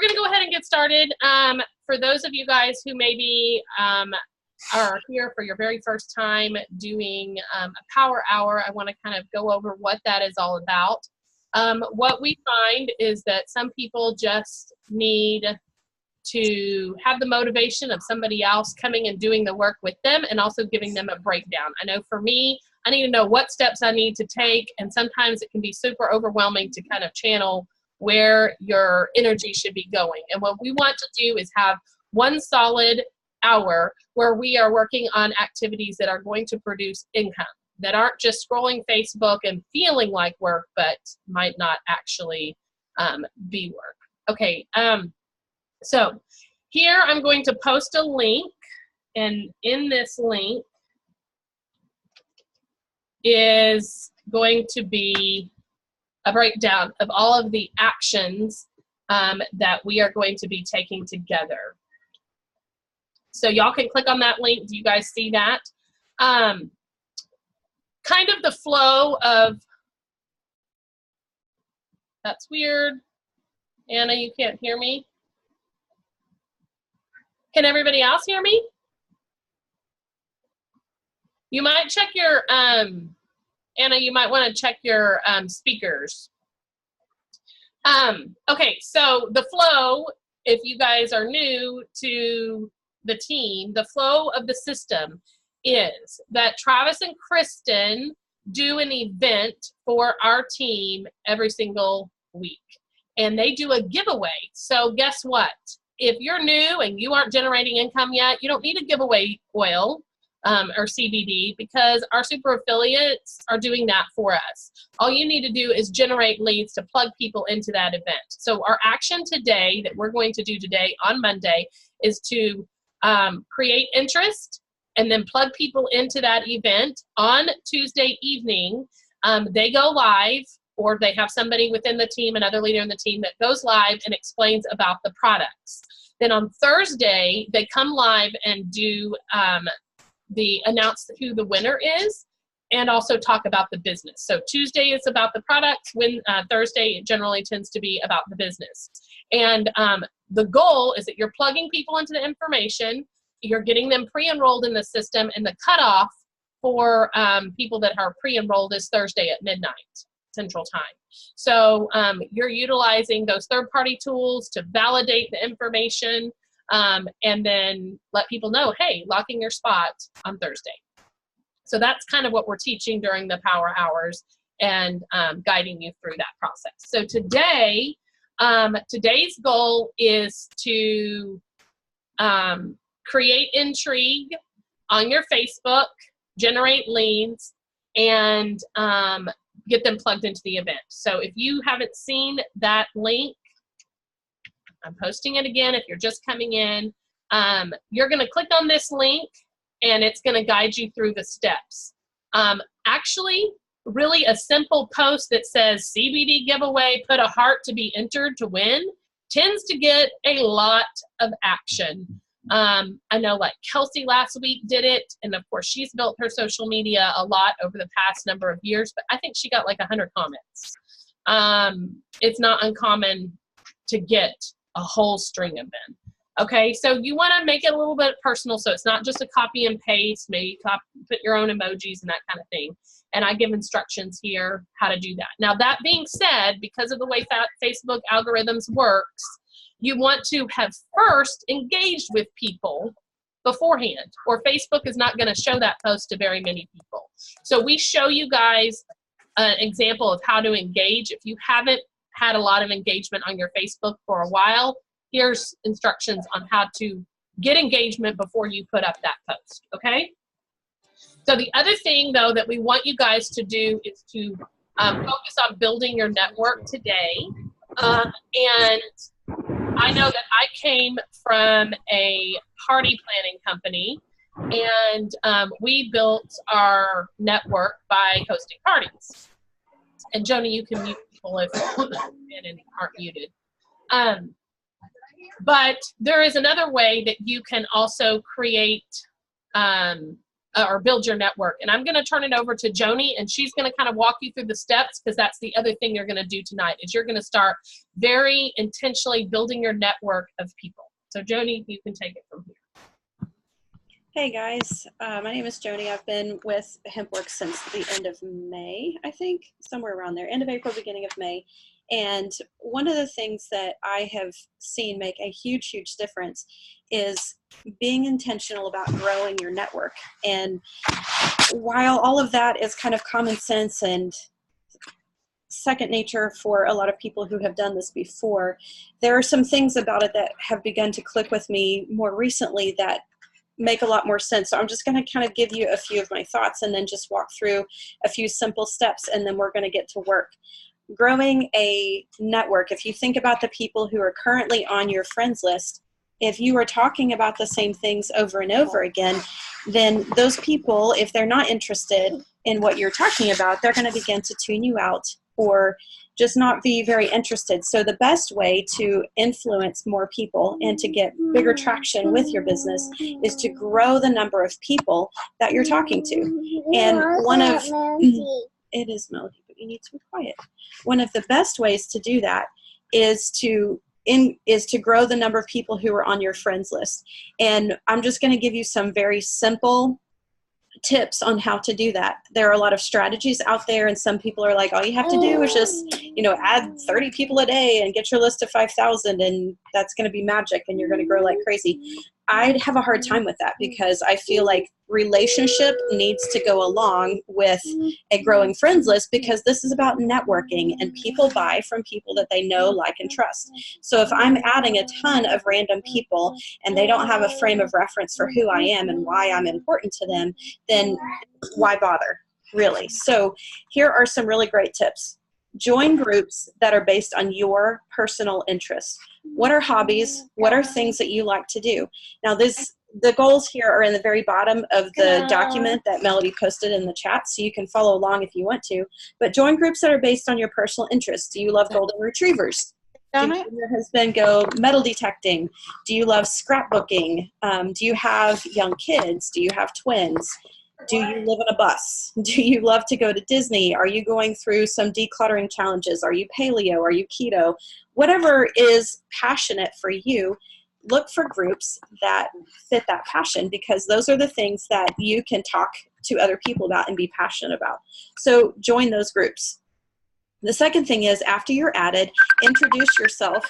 we're going to go ahead and get started. For those of you guys who maybe are here for your very first time doing a power hour, I want to kind of go over what that is all about. What we find is that some people just need to have the motivation of somebody else coming and doing the work with them and also giving them a breakdown. I know for me, I need to know what steps I need to take, and sometimes it can be super overwhelming to kind of channel where your energy should be going. And what we want to do is have one solid hour where we are working on activities that are going to produce income, that aren't just scrolling Facebook and feeling like work, but might not actually be work. Okay, so here I'm going to post a link, and in this link is going to be a breakdown of all of the actions that we are going to be taking together. So y'all can click on that link. Do you guys see that? Kind of the flow of, that's weird. Anna, you can't hear me? Can everybody else hear me? You might check your, Anna, you might want to check your speakers. Okay, so the flow, if you guys are new to the team, the flow of the system is that Travis and Kristen do an event for our team every single week. And they do a giveaway. So guess what? If you're new and you aren't generating income yet, you don't need to give away oil or CBD, because our super affiliates are doing that for us. All you need to do is generate leads to plug people into that event. So our action today that we're going to do today on Monday is to create interest and then plug people into that event. On Tuesday evening, they go live, or they have somebody within the team, another leader in the team that goes live and explains about the products. Then on Thursday, they come live and do announce who the winner is and also talk about the business. So Tuesday is about the products, when Thursday it generally tends to be about the business. And the goal is that you're plugging people into the information, you're getting them pre-enrolled in the system, and the cutoff for people that are pre-enrolled is Thursday at midnight Central Time. So you're utilizing those third-party tools to validate the information and then let people know, hey, locking your spot on Thursday. So that's kind of what we're teaching during the power hours and guiding you through that process. So today, today's goal is to create intrigue on your Facebook, generate leads, and get them plugged into the event. So if you haven't seen that link, I'm posting it again. If you're just coming in, you're going to click on this link and it's going to guide you through the steps. Actually, really a simple post that says CBD giveaway, put a heart to be entered to win, tends to get a lot of action. I know like Kelsey last week did it, and of course she's built her social media a lot over the past number of years, but I think she got like 100 comments. It's not uncommon to get a whole string of them. Okay, so you want to make it a little bit personal, so it's not just a copy and paste, maybe put your own emojis and that kind of thing. And I give instructions here how to do that. Now that being said, because of the way Facebook algorithms works, you want to have first engaged with people beforehand, or Facebook is not going to show that post to very many people. So we show you guys an example of how to engage. If you haven't had a lot of engagement on your Facebook for a while, here's instructions on how to get engagement before you put up that post, okay? So the other thing, though, that we want you guys to do is to focus on building your network today. And I know that I came from a party planning company, and we built our network by hosting parties. And Joni, you can mute people if and aren't muted. But there is another way that you can also create or build your network. And I'm going to turn it over to Joni, and she's going to kind of walk you through the steps, because that's the other thing you're going to do tonight, is you're going to start very intentionally building your network of people. So Joni, you can take it from here. Hey guys, my name is Joni. I've been with HempWorks since the end of May, I think, somewhere around there, end of April, beginning of May. And one of the things that I have seen make a huge, huge difference is being intentional about growing your network. And while all of that is kind of common sense and second nature for a lot of people who have done this before, there are some things about it that have begun to click with me more recently that make a lot more sense. So I'm just going to kind of give you a few of my thoughts and then just walk through a few simple steps, and then we're going to get to work. Growing a network, if you think about the people who are currently on your friends list, if you are talking about the same things over and over again, then those people, if they're not interested in what you're talking about, they're going to begin to tune you out or just not be very interested. So the best way to influence more people and to get bigger traction with your business is to grow the number of people that you're talking to. And it is Melody, but you need to be quiet. One of the best ways to do that is to grow the number of people who are on your friends list. And I'm just going to give you some very simple tips on how to do that. There are a lot of strategies out there, and some people are like, all you have to do is just, add 30 people a day and get your list to 5,000, and that's going to be magic and you're going to grow like crazy. I'd have a hard time with that, because I feel like relationship needs to go along with a growing friends list, because this is about networking, and people buy from people that they know, like, and trust. So if I'm adding a ton of random people and they don't have a frame of reference for who I am and why I'm important to them, then why bother, really? So here are some really great tips. Join groups that are based on your personal interests. What are hobbies? What are things that you like to do? Now, the goals here are in the very bottom of the document that Melody posted in the chat, so you can follow along if you want to. But join groups that are based on your personal interests. Do you love golden retrievers? Do you and your husband go metal detecting? Do you love scrapbooking? Do you have young kids? Do you have twins? Do you live on a bus? Do you love to go to Disney? Are you going through some decluttering challenges? Are you paleo? Are you keto? Whatever is passionate for you, look for groups that fit that passion, because those are the things that you can talk to other people about and be passionate about. So join those groups. The second thing is, after you're added, introduce yourself.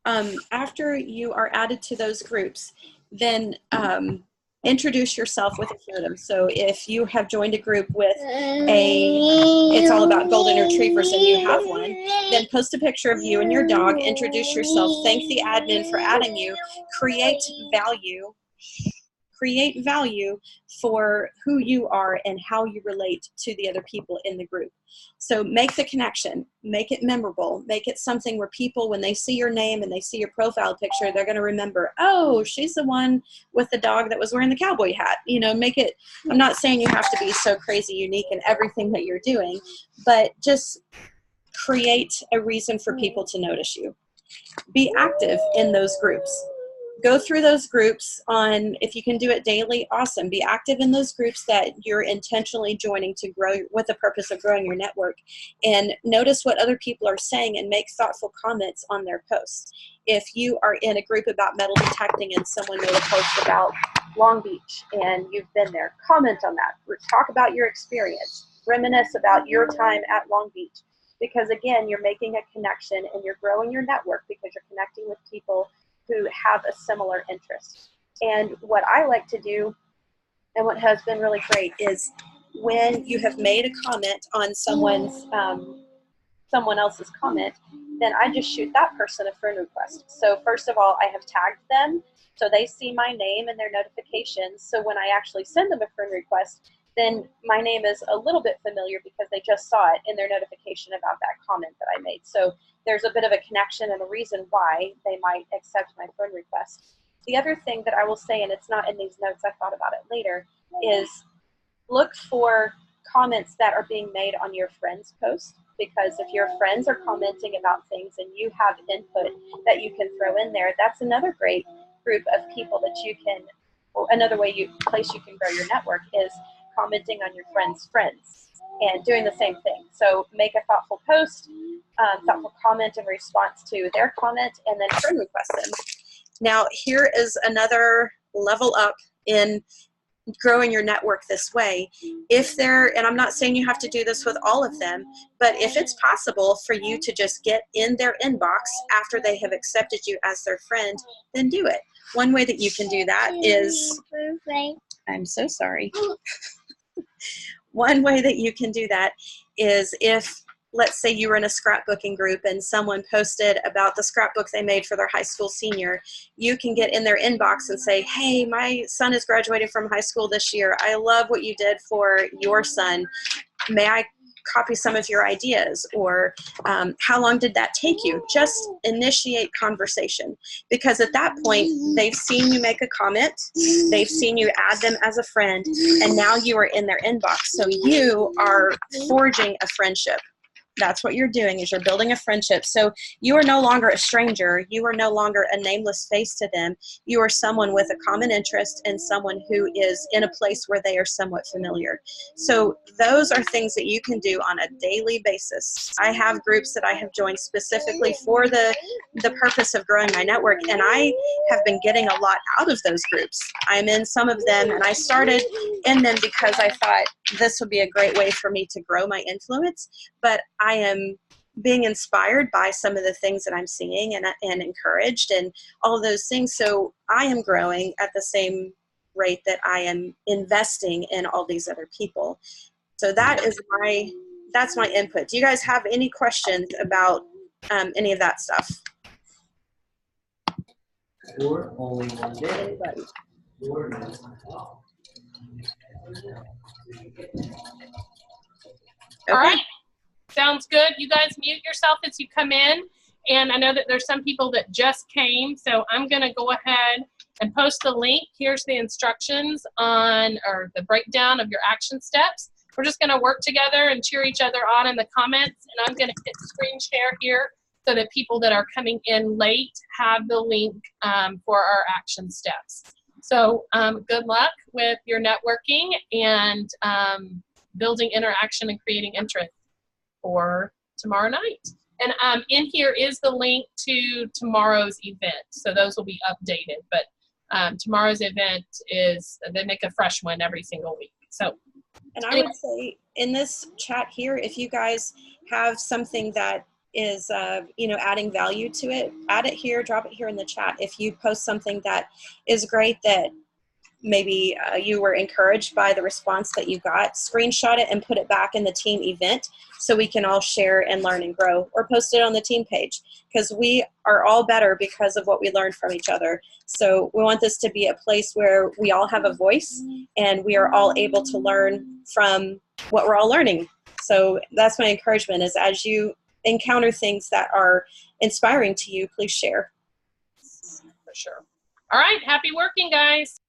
After you are added to those groups, then introduce yourself with a photo. So if you have joined a group with it's all about golden retrievers and you have one, then post a picture of you and your dog, introduce yourself, thank the admin for adding you, create value for who you are and how you relate to the other people in the group. So make the connection, make it memorable, make it something where people, when they see your name and they see your profile picture, they're going to remember, oh, she's the one with the dog that was wearing the cowboy hat. Make it, I'm not saying you have to be so crazy unique in everything that you're doing, but just create a reason for people to notice you. Be active in those groups. Go through those groups if you can do it daily, awesome. Be active in those groups that you're intentionally joining to grow with the purpose of growing your network. And notice what other people are saying and make thoughtful comments on their posts. If you are in a group about metal detecting and someone made a post about Long Beach and you've been there, comment on that. Talk about your experience. Reminisce about your time at Long Beach. Because again, you're making a connection and you're growing your network because you're connecting with people who have a similar interest. And what I like to do, and what has been really great, is when you have made a comment on someone else's comment, then I just shoot that person a friend request. So first of all, I have tagged them, so they see my name and their notifications. So when I actually send them a friend request, then my name is a little bit familiar because they just saw it in their notification about that comment that I made. So there's a bit of a connection and a reason why they might accept my friend request. The other thing that I will say, and it's not in these notes, I thought about it later, is look for comments that are being made on your friends' post, because if your friends are commenting about things and you have input that you can throw in there, that's another great group of people that you can, or another place you can grow your network is commenting on your friends' friends and doing the same thing. So make a thoughtful post, thoughtful comment in response to their comment, and then friend request them. Now, here is another level up in growing your network this way. And I'm not saying you have to do this with all of them, but if it's possible for you to just get in their inbox after they have accepted you as their friend, then do it. One way that you can do that is, I'm so sorry. One way that you can do that is if, let's say you were in a scrapbooking group and someone posted about the scrapbook they made for their high school senior, you can get in their inbox and say, hey, my son is graduating from high school this year. I love what you did for your son. May I copy some of your ideas? Or how long did that take you? Just initiate conversation, because at that point they've seen you make a comment, they've seen you add them as a friend, and now you are in their inbox. So you are forging a friendship. That's what you're doing, is you're building a friendship. So you are no longer a stranger. You are no longer a nameless face to them. You are someone with a common interest and someone who is in a place where they are somewhat familiar. So those are things that you can do on a daily basis. I have groups that I have joined specifically for the purpose of growing my network, and I have been getting a lot out of those groups. I'm in some of them, and I started in them because I thought this would be a great way for me to grow my influence, but I am being inspired by some of the things that I'm seeing and encouraged and all of those things. So I am growing at the same rate that I am investing in all these other people. So that's my input. Do you guys have any questions about any of that stuff? Or only one day. Anybody? All right. Sounds good. You guys mute yourself as you come in. And I know that there's some people that just came, so I'm going to go ahead and post the link. Here's the instructions or the breakdown of your action steps. We're just going to work together and cheer each other on in the comments. And I'm going to hit screen share here so that people that are coming in late have the link for our action steps. So good luck with your networking and building interaction and creating interest for tomorrow night. And in here is the link to tomorrow's event. So those will be updated. But tomorrow's event they make a fresh one every single week. So, and I would say in this chat here, if you guys have something that is adding value to it, add it here, drop it here in the chat. If you post something that is great, that maybe you were encouraged by the response that you got, screenshot it and put it back in the team event so we can all share and learn and grow, or post it on the team page, because we are all better because of what we learned from each other. So we want this to be a place where we all have a voice and we are all able to learn from what we're all learning. So that's my encouragement, is as you encounter things that are inspiring to you, please share. For sure. All right, happy working, guys.